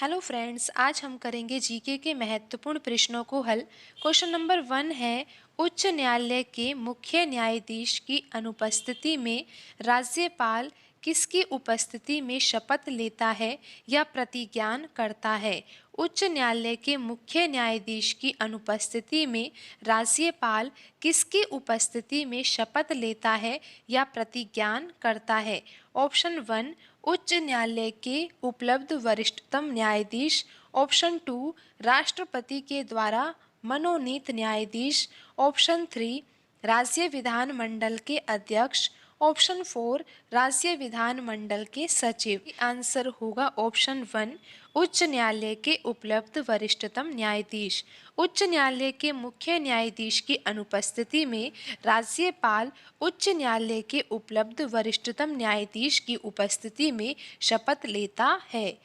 Hello friends, आज हम करेंगे जीके के महत्वपूर्ण प्रश्नों को हल। क्वेश्चन नंबर 1 है, उच्च न्यायालय के मुख्य न्यायाधीश की अनुपस्थिति में राज्यपाल किसकी उपस्थिति में शपथ लेता है या प्रतिज्ञान करता है? उच्च न्यायालय के मुख्य न्यायाधीश की अनुपस्थिति में राज्यपाल किसकी उपस्थिति में शपथ लेता है या प्रतिज्ञान करता है? ऑप्शन 1 उच्च न्यायालय के उपलब्ध वरिष्ठतम न्यायाधीश। ऑप्शन 2 राष्ट्रपति के द्वारा मनोनीत न्यायाधीश। ऑप्शन 3 राज्य विधानमंडल के अध्यक्ष। ऑप्शन 4 राज्य विधानमंडल के सचिव। आंसर होगा ऑप्शन 1 उच्च न्यायालय के उपलब्ध वरिष्ठतम न्यायाधीश। उच्च न्यायालय के मुख्य न्यायाधीश की अनुपस्थिति में राज्यपाल उच्च न्यायालय के उपलब्ध वरिष्ठतम न्यायाधीश की उपस्थिति में शपथ लेता है।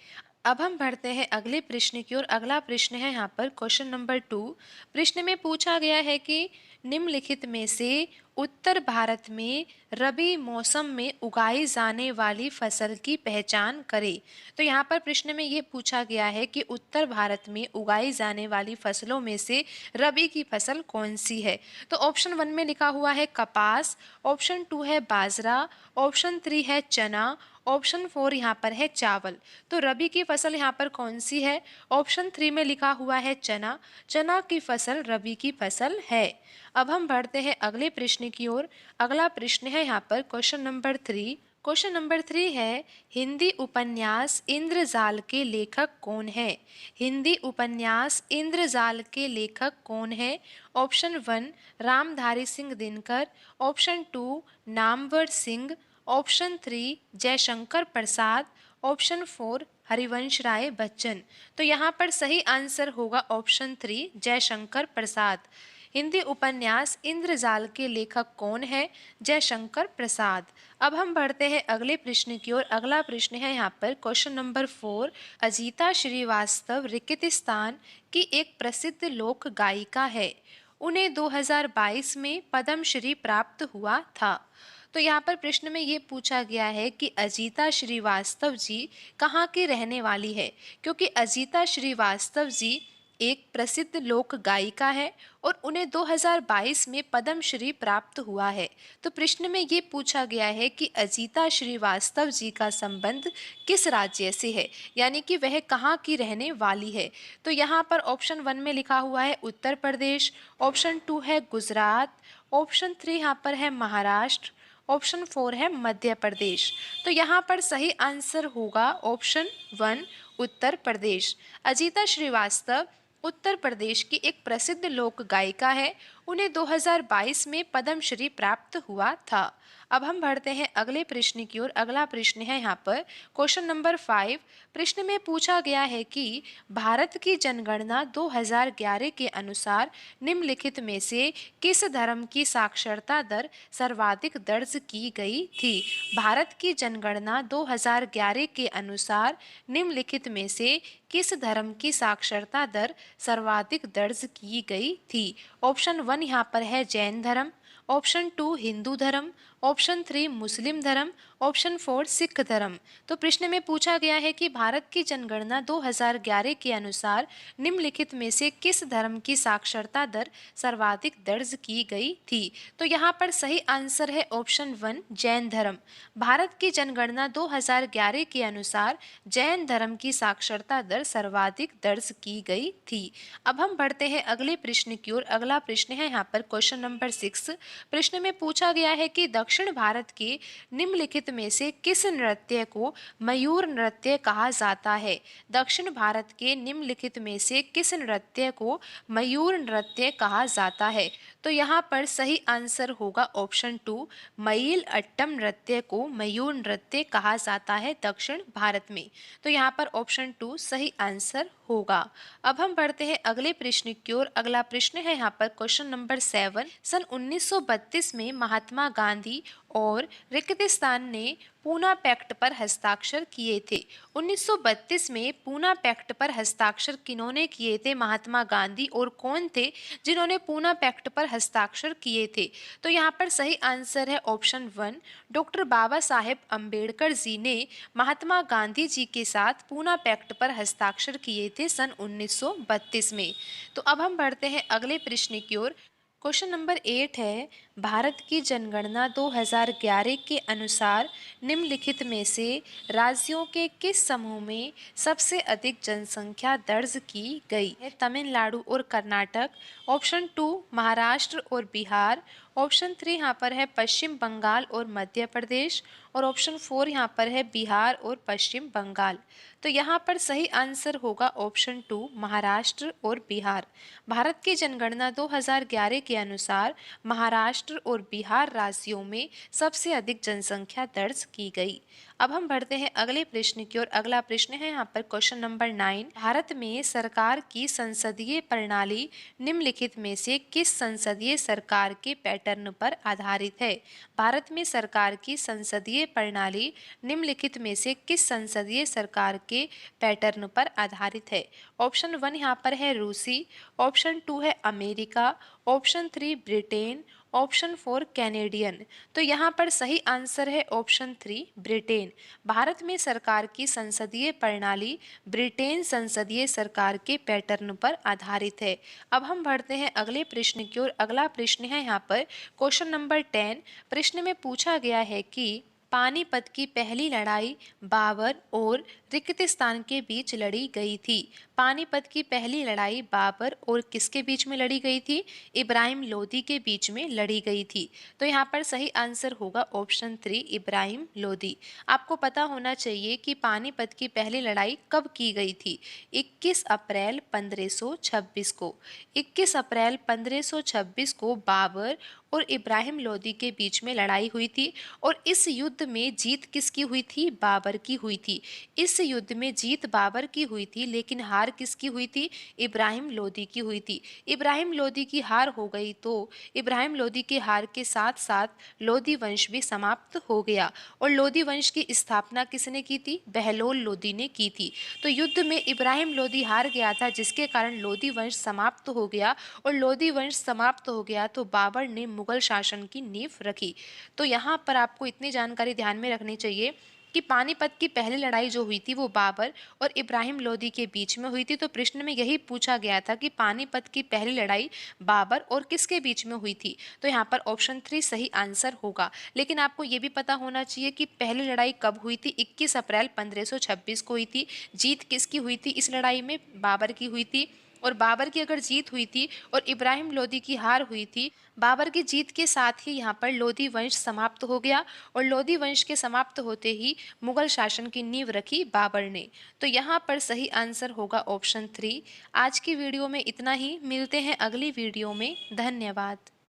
अब हम बढ़ते हैं अगले प्रश्न की ओर। अगला प्रश्न है यहाँ पर क्वेश्चन नंबर 2। प्रश्न में पूछा गया है कि निम्नलिखित में से उत्तर भारत में रबी मौसम में उगाई जाने वाली फसल की पहचान करें। तो यहाँ पर प्रश्न में ये पूछा गया है कि उत्तर भारत में उगाई जाने वाली फसलों में से रबी की फसल कौन सी है। तो ऑप्शन 1 में लिखा हुआ है कपास। ऑप्शन 2 है बाजरा। ऑप्शन 3 है चना। ऑप्शन 4 यहाँ पर है चावल। तो रबी की फसल यहाँ पर कौन सी है? ऑप्शन 3 में लिखा हुआ है चना। चना की फसल रबी की फसल है। अब हम बढ़ते हैं अगले प्रश्न की ओर। अगला प्रश्न है यहाँ पर क्वेश्चन नंबर 3। क्वेश्चन नंबर 3 है, हिंदी उपन्यास इंद्रजाल के लेखक कौन है? हिंदी उपन्यास इंद्रजाल के लेखक कौन है? Option 1 Ramdhari Singh Dinkar. Option 2 Namvar Singh. Option 3 Jaishankar Prasad. Option 4 Harivansh Rai Bachchan. तो यहाँ पर सही आंसर होगा ऑप्शन 3 जयशंकर प्रसाद। हिंदी उपन्यास इंद्रजाल के लेखक कौन है? जयशंकर प्रसाद। अब हम बढ़ते हैं अगले प्रश्न की ओर। अगला प्रश्न है यहाँ पर क्वेश्चन नंबर 4। अजीता श्रीवास्तव रिक्तिस्तान की एक प्रसिद्ध लोक गायिका है। उन्हें 2022 में पद्मश्री प्राप्त हुआ था। तो यहाँ पर प्रश्न में ये पूछा गया है कि अजीता श्रीवास्तव जी कहाँ की रहने वाली है, क्योंकि अजीता श्रीवास्तव जी एक प्रसिद्ध लोक गायिका है और उन्हें 2022 में पद्मश्री प्राप्त हुआ है। तो प्रश्न में ये पूछा गया है कि अजीता श्रीवास्तव जी का संबंध किस राज्य से है, यानी कि वह कहाँ की रहने वाली है। तो यहाँ पर ऑप्शन 1 में लिखा हुआ है उत्तर प्रदेश। ऑप्शन 2 है गुजरात। ऑप्शन 3 यहाँ पर है महाराष्ट्र। ऑप्शन 4 है मध्य प्रदेश। तो यहाँ पर सही आंसर होगा ऑप्शन 1 उत्तर प्रदेश। अजीता श्रीवास्तव उत्तर प्रदेश की एक प्रसिद्ध लोक गायिका है। उन्हें 2022 में पद्मश्री प्राप्त हुआ था। अब हम बढ़ते हैं अगले प्रश्न की ओर। अगला प्रश्न है यहाँ पर क्वेश्चन नंबर 5। प्रश्न में पूछा गया है कि भारत की जनगणना 2011 के अनुसार निम्नलिखित में से किस धर्म की साक्षरता दर सर्वाधिक दर्ज की गई थी? भारत की जनगणना 2011 के अनुसार निम्नलिखित में से किस धर्म की साक्षरता दर सर्वाधिक दर्ज की गई थी? ऑप्शन 1 यहाँ पर है जैन धर्म। ऑप्शन 2 हिंदू धर्म। ऑप्शन 3 मुस्लिम धर्म। ऑप्शन 4 सिख धर्म। तो प्रश्न में पूछा गया है कि भारत की जनगणना 2011 के अनुसार निम्नलिखित में से किस धर्म की साक्षरता दर सर्वाधिक दर्ज की गई थी? तो यहाँ पर सही आंसर है ऑप्शन 1 जैन धर्म। भारत की जनगणना 2011 के अनुसार जैन धर्म की साक्षरता दर सर्वाधिक दर्ज की गई थी। अब हम बढ़ते हैं अगले प्रश्न की ओर। अगला प्रश्न है यहाँ पर क्वेश्चन नंबर 6। प्रश्न में पूछा गया है कि दक्षिण भारत के निम्नलिखित में से किस नृत्य को मयूर नृत्य कहा जाता है? दक्षिण भारत के निम्नलिखित में से किस नृत्य को मयूर नृत्य कहा जाता है? तो यहाँ पर सही आंसर होगा ऑप्शन 2 मईल अट्टम नृत्य को मयूर नृत्य कहा जाता है दक्षिण भारत में। तो यहाँ पर ऑप्शन 2 सही आंसर होगा। अब हम बढ़ते हैं अगले प्रश्न की ओर। अगला प्रश्न है यहाँ पर क्वेश्चन नंबर 7। सन 1932 में महात्मा गांधी और रिक्तिस्तान ने पूना पैक्ट पर हस्ताक्षर किए थे। 1932 में पूना पैक्ट पर हस्ताक्षर किन्होंने किए थे? महात्मा गांधी। और कौन थे जिन्होंने पूना पैक्ट पर हस्ताक्षर किए थे? तो यहाँ पर सही आंसर है ऑप्शन 1, डॉक्टर बाबा साहेब अम्बेडकर जी ने महात्मा गांधी जी के साथ पूना पैक्ट पर हस्ताक्षर किए थे सन 1932 में। तो अब हम बढ़ते हैं अगले प्रश्न की ओर। क्वेश्चन नंबर 8 है, भारत की जनगणना 2011 के अनुसार निम्नलिखित में से राज्यों के किस समूह में सबसे अधिक जनसंख्या दर्ज की गई है? तमिलनाडु और कर्नाटक, ऑप्शन 2 महाराष्ट्र और बिहार, ऑप्शन 3 यहाँ पर है पश्चिम बंगाल और मध्य प्रदेश, और ऑप्शन 4 यहाँ पर है बिहार और पश्चिम बंगाल। तो यहाँ पर सही आंसर होगा ऑप्शन 2 महाराष्ट्र और बिहार। भारत की जनगणना 2011 के अनुसार महाराष्ट्र और बिहार राज्यों में सबसे अधिक जनसंख्या दर्ज की गई। अब हम बढ़ते हैं अगले प्रश्न की ओर। अगला प्रश्न है यहाँ पर क्वेश्चन नंबर 9, भारत में सरकार की संसदीय प्रणाली निम्नलिखित में से किस संसदीय सरकार के पैटर्न पर आधारित है? भारत में सरकार की संसदीय प्रणाली निम्नलिखित में से किस संसदीय सरकार के पैटर्न पर आधारित है? ऑप्शन 1 यहाँ पर है रूसी, ऑप्शन 2 है America, option 3 Britain, option 4 Canadian. तो यहाँ पर सही आंसर है ऑप्शन 3 ब्रिटेन। भारत में सरकार की संसदीय प्रणाली ब्रिटेन संसदीय सरकार के पैटर्न पर आधारित है। अब हम बढ़ते हैं अगले प्रश्न की ओर। अगला प्रश्न है यहाँ पर क्वेश्चन नंबर 10। प्रश्न में पूछा गया है कि पानीपत की पहली लड़ाई बाबर और रिक्तिस्तान के बीच लड़ी गई थी। पानीपत की पहली लड़ाई बाबर और किसके बीच में लड़ी गई थी? इब्राहिम लोदी के बीच में लड़ी गई थी। तो यहाँ पर सही आंसर होगा ऑप्शन 3 इब्राहिम लोदी। आपको पता होना चाहिए कि पानीपत की पहली लड़ाई कब की गई थी? 21 अप्रैल 1526 को। 21 अप्रैल 1526 को बाबर और इब्राहिम लोदी के बीच में लड़ाई हुई थी। और इस युद्ध में जीत किसकी हुई थी? बाबर की हुई थी। इस युद्ध में जीत बाबर की हुई थी, लेकिन हार किसकी हुई थी? इब्राहिम लोदी की हुई थी। इब्राहिम लोदी की हार हो गई तो इब्राहिम लोदी के हार के साथ साथ लोदी वंश भी समाप्त हो गया। और लोदी वंश की स्थापना किसने की थी? बहलोल लोदी ने की थी। तो युद्ध में इब्राहिम लोदी हार गया था, जिसके कारण लोदी वंश समाप्त हो गया। और लोदी वंश समाप्त हो गया तो बाबर ने मुगल शासन की नींव रखी। तो यहाँ पर आपको इतनी जानकारी ध्यान में रखनी चाहिए कि पानीपत की पहली लड़ाई जो हुई थी वो बाबर और इब्राहिम लोदी के बीच में हुई थी। तो प्रश्न में यही पूछा गया था कि पानीपत की पहली लड़ाई बाबर और किसके बीच में हुई थी? तो यहाँ पर ऑप्शन 3 सही आंसर होगा। लेकिन आपको ये भी पता होना चाहिए कि पहली लड़ाई कब हुई थी? 21 अप्रैल 1526 को हुई थी। जीत किसकी हुई थी इस लड़ाई में? बाबर की हुई थी। और बाबर की अगर जीत हुई थी और इब्राहिम लोदी की हार हुई थी, बाबर की जीत के साथ ही यहाँ पर लोदी वंश समाप्त हो गया। और लोदी वंश के समाप्त होते ही मुगल शासन की नींव रखी बाबर ने। तो यहाँ पर सही आंसर होगा ऑप्शन 3। आज की वीडियो में इतना ही। मिलते हैं अगली वीडियो में। धन्यवाद।